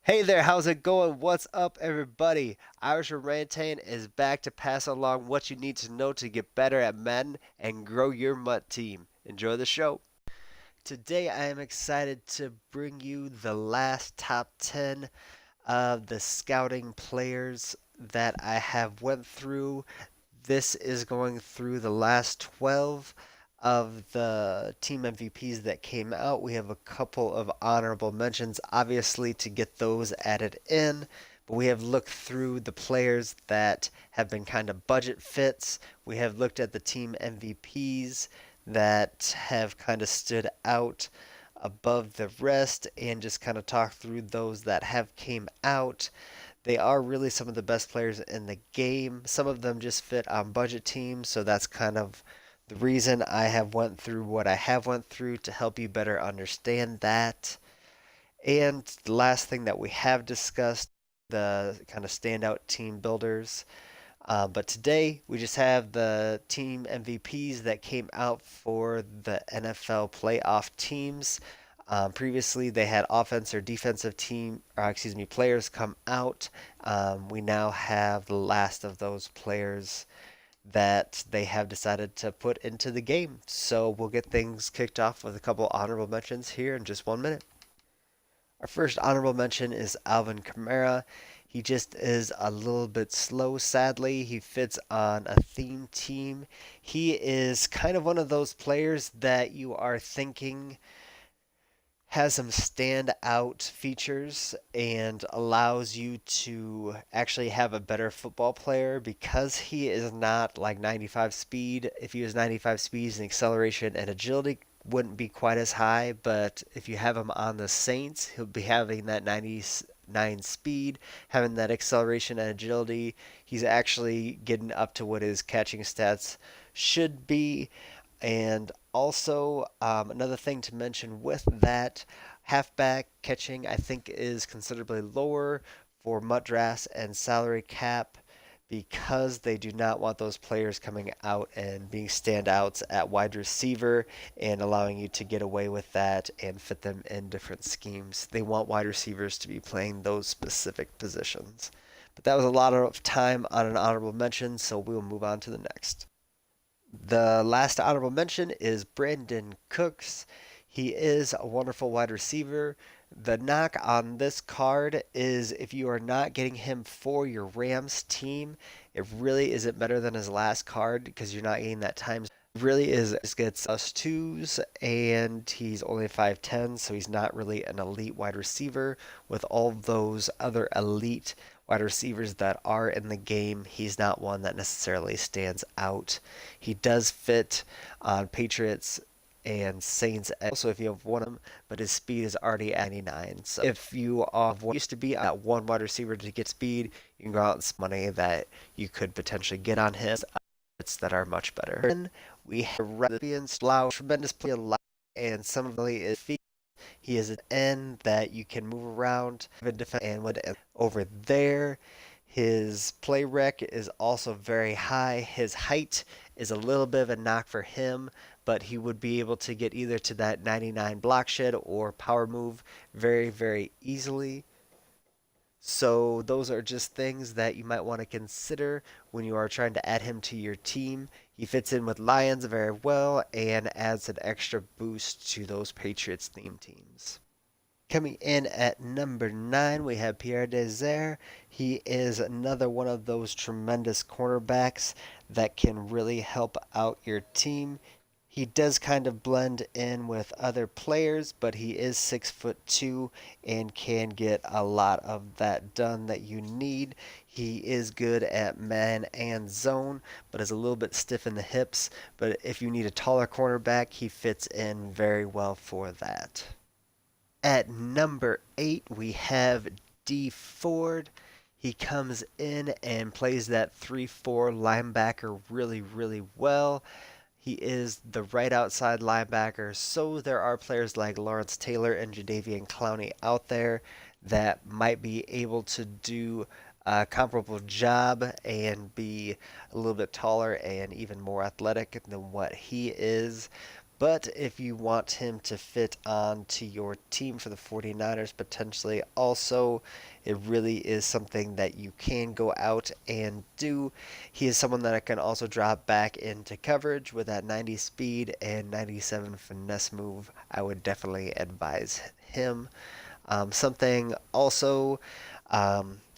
Hey there, how's it going? What's up, everybody? Irish Orangutan is back to pass along what you need to know to get better at Madden and grow your MUT team. Enjoy the show. Today, I am excited to bring you the last top 10 of the scouting players that I have went through. This is going through the last 12 of the team MVPs that came out. We have a couple of honorable mentions, obviously, to get those added in. But we have looked through the players that have been kind of budget fits. We have looked at the team MVPs that have kind of stood out above the rest and just kind of talk through those that have came out. They are really some of the best players in the game. Some of them just fit on budget teams, so that's kind of the reason I have went through what I have went through to help you better understand that. And the last thing that we have discussed, the kind of standout team builders. But today we just have the team MVPs that came out for the NFL playoff teams. Previously, they had offense or defensive players come out. We now have the last of those players that they have decided to put into the game. So we'll get things kicked off with a couple honorable mentions here in just 1 minute. Our first honorable mention is Alvin Kamara. He just is a little bit slow, sadly. He fits on a theme team. He is kind of one of those players that you are thinking has some standout features and allows you to actually have a better football player because he is not like 95 speed. If he was 95 speed, his acceleration and agility wouldn't be quite as high, but if you have him on the Saints, he'll be having that 99 speed, having that acceleration and agility. He's actually getting up to what his catching stats should be. And also, another thing to mention with that, halfback catching I think is considerably lower for MUT drafts and salary cap because they do not want those players coming out and being standouts at wide receiver and allowing you to get away with that and fit them in different schemes. They want wide receivers to be playing those specific positions. But that was a lot of time on an honorable mention, so we'll move on to the next. The last honorable mention is Brandon Cooks. He is a wonderful wide receiver. The knock on this card is if you are not getting him for your Rams team, it really isn't better than his last card because you're not getting that time. It really is just gets us twos and he's only 5'10, so he's not really an elite wide receiver with all those other elite wide receivers that are in the game. He's not one that necessarily stands out. He does fit on Patriots and Saints also if you have one of them, but his speed is already at 99. So if you are what used to be at one wide receiver to get speed, you can go out and spend money that you could potentially get on him that are much better. Then we have Recipients, Lau, tremendous play and some of the is feet. He is an end that you can move around and what over there. His play rec is also very high. His height is a little bit of a knock for him, but he would be able to get either to that 99 block shed or power move very, very easily. So those are just things that you might want to consider when you are trying to add him to your team. He fits in with Lions very well and adds an extra boost to those Patriots theme teams. Coming in at number 9, we have Pierre Desir. He is another one of those tremendous cornerbacks that can really help out your team. He does kind of blend in with other players, but he is 6'2" and can get a lot of that done that you need. He is good at man and zone, but is a little bit stiff in the hips. But if you need a taller cornerback, he fits in very well for that. At number 8, we have D Ford. He comes in and plays that 3-4 linebacker really, really well. He is the right outside linebacker, so there are players like Lawrence Taylor and Jadeveon Clowney out there that might be able to do a comparable job and be a little bit taller and even more athletic than what he is. But if you want him to fit on to your team for the 49ers potentially also, it really is something that you can go out and do. He is someone that can also drop back into coverage with that 90 speed and 97 finesse move. I would definitely advise him. Something also,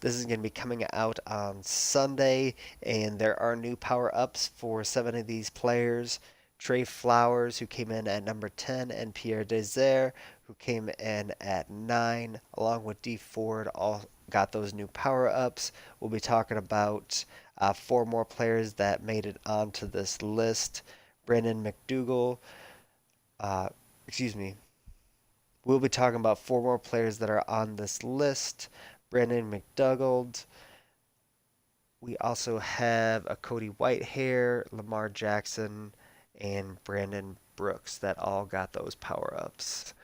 this is going to be coming out on Sunday, and there are new power ups for 7 of these players. Trey Flowers, who came in at number 10, and Pierre Desir, who came in at 9, along with D Ford, all got those new power ups. We'll be talking about 4 more players that made it onto this list. Brandon McDougal, uh, excuse me, we'll be talking about 4 more players that are on this list. Brandon McDougald. We also have a Cody Whitehair, Lamar Jackson, and Brandon Brooks that all got those power ups.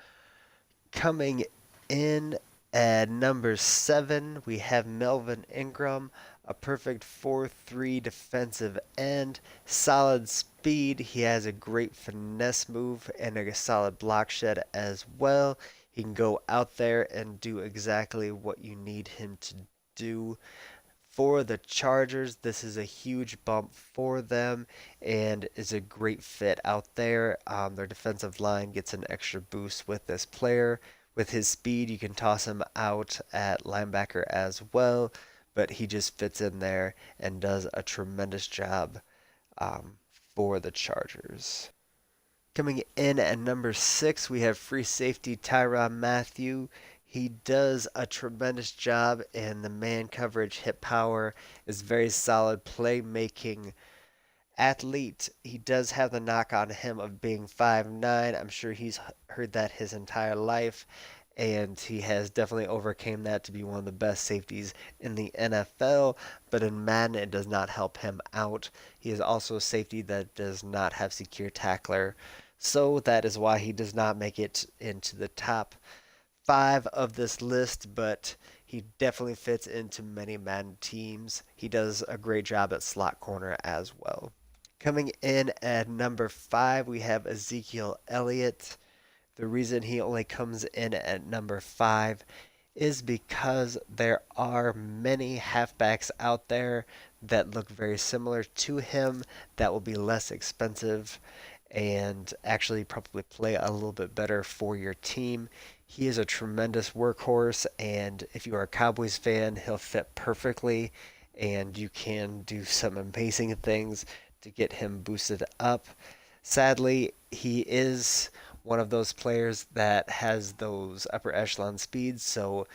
Coming in at number 7, we have Melvin Ingram, a perfect 4-3 defensive end, solid speed. He has a great finesse move and a solid block shed as well. He can go out there and do exactly what you need him to do. For the Chargers, this is a huge bump for them and is a great fit out there. Their defensive line gets an extra boost with this player. With his speed, you can toss him out at linebacker as well, but he just fits in there and does a tremendous job um, for the Chargers. Coming in at number 6, we have free safety Tyrann Mathieu. He does a tremendous job in the man coverage. Hit power is very solid playmaking athlete. He does have the knock on him of being 5'9". I'm sure he's heard that his entire life, and he has definitely overcame that to be one of the best safeties in the NFL. But in Madden, it does not help him out. He is also a safety that does not have secure tackler, so that is why he does not make it into the top 5 of this list, but he definitely fits into many Madden teams. He does a great job at slot corner as well. Coming in at number 5, we have Ezekiel Elliott. The reason he only comes in at number 5 is because there are many halfbacks out there that look very similar to him that will be less expensive and actually probably play a little bit better for your team. He is a tremendous workhorse, and if you are a Cowboys fan, he'll fit perfectly, and you can do some amazing things to get him boosted up. Sadly, he is one of those players that has those upper echelon speeds, so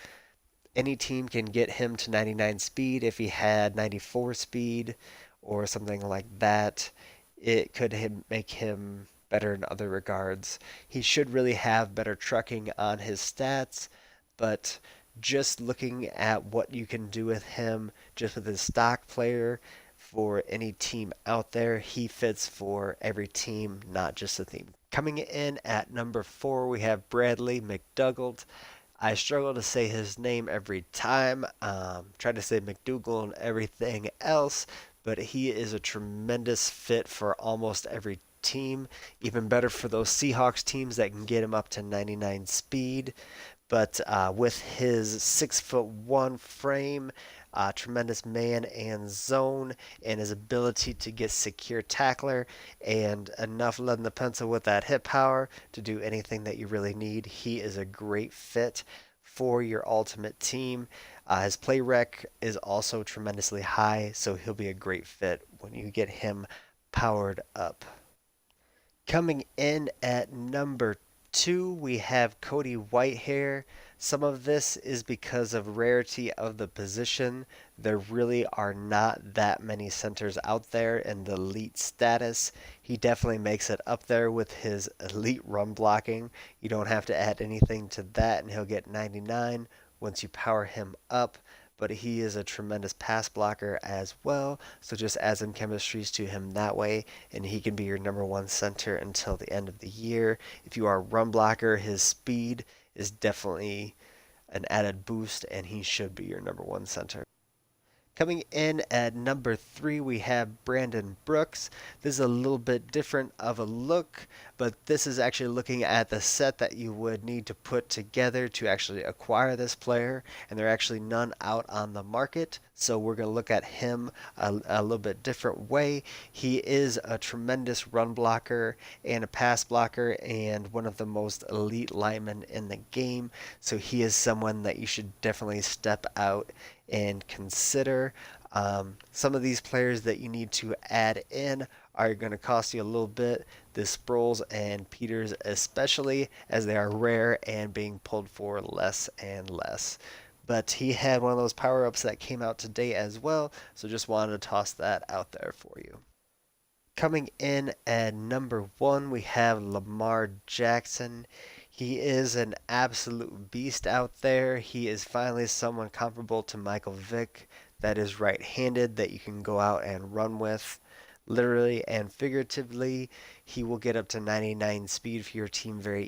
any team can get him to 99 speed. If he had 94 speed or something like that, it could make him better in other regards. He should really have better trucking on his stats, but just looking at what you can do with him, just with his stock player, for any team out there, he fits for every team, not just the theme. Coming in at number 4, we have Bradley McDougald. I struggle to say his name every time. Try to say McDougal and everything else, but he is a tremendous fit for almost every team. Even better for those Seahawks teams that can get him up to 99 speed. But with his 6'1" frame, tremendous man and zone, and his ability to get secure tackler, and enough lead in the pencil with that hit power to do anything that you really need, he is a great fit for your ultimate team. His play rec is also tremendously high, so he'll be a great fit when you get him powered up. Coming in at number 2, we have Cody Whitehair. Some of this is because of rarity of the position. There really are not that many centers out there in the elite status. He definitely makes it up there with his elite run blocking. You don't have to add anything to that, and he'll get 99 once you power him up. But he is a tremendous pass blocker as well, so just add some chemistries to him that way, and he can be your number 1 center until the end of the year. If you are a run blocker, his speed is definitely an added boost, and he should be your number 1 center. Coming in at number 3, we have Brandon Brooks. This is a little bit different of a look, but this is actually looking at the set that you would need to put together to actually acquire this player, and there are actually none out on the market. So we're going to look at him a little bit different way. He is a tremendous run blocker and a pass blocker and one of the most elite linemen in the game. So he is someone that you should definitely step out and consider. Some of these players that you need to add in are going to cost you a little bit. The Sproles and Peters especially, as they are rare and being pulled for less and less. But he had one of those power-ups that came out today as well, so just wanted to toss that out there for you. Coming in at number 1, we have Lamar Jackson. He is an absolute beast out there. He is finally someone comparable to Michael Vick that is right-handed that you can go out and run with. Literally and figuratively, he will get up to 99 speed for your team very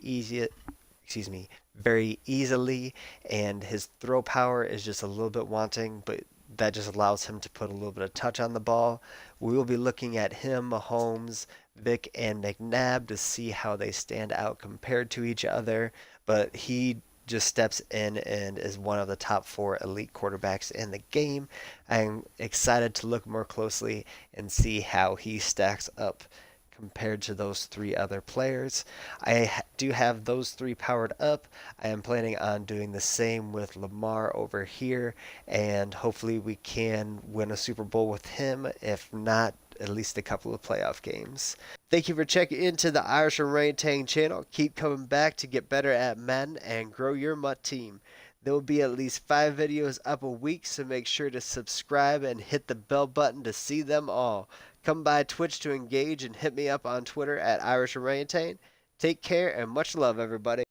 easily, and his throw power is just a little bit wanting, but that just allows him to put a little bit of touch on the ball. We will be looking at him, Mahomes, Vick, and McNabb to see how they stand out compared to each other, but he just steps in and is one of the top 4 elite quarterbacks in the game. I'm excited to look more closely and see how he stacks up compared to those 3 other players. I do have those 3 powered up. I am planning on doing the same with Lamar over here, and hopefully we can win a Super Bowl with him, if not at least a couple of playoff games. Thank you for checking into the Irish Orangutan channel. Keep coming back to get better at Madden and grow your MUT team. There will be at least 5 videos up a week, so make sure to subscribe and hit the bell button to see them all. Come by Twitch to engage and hit me up on Twitter at Irish Orangutan. Take care and much love, everybody.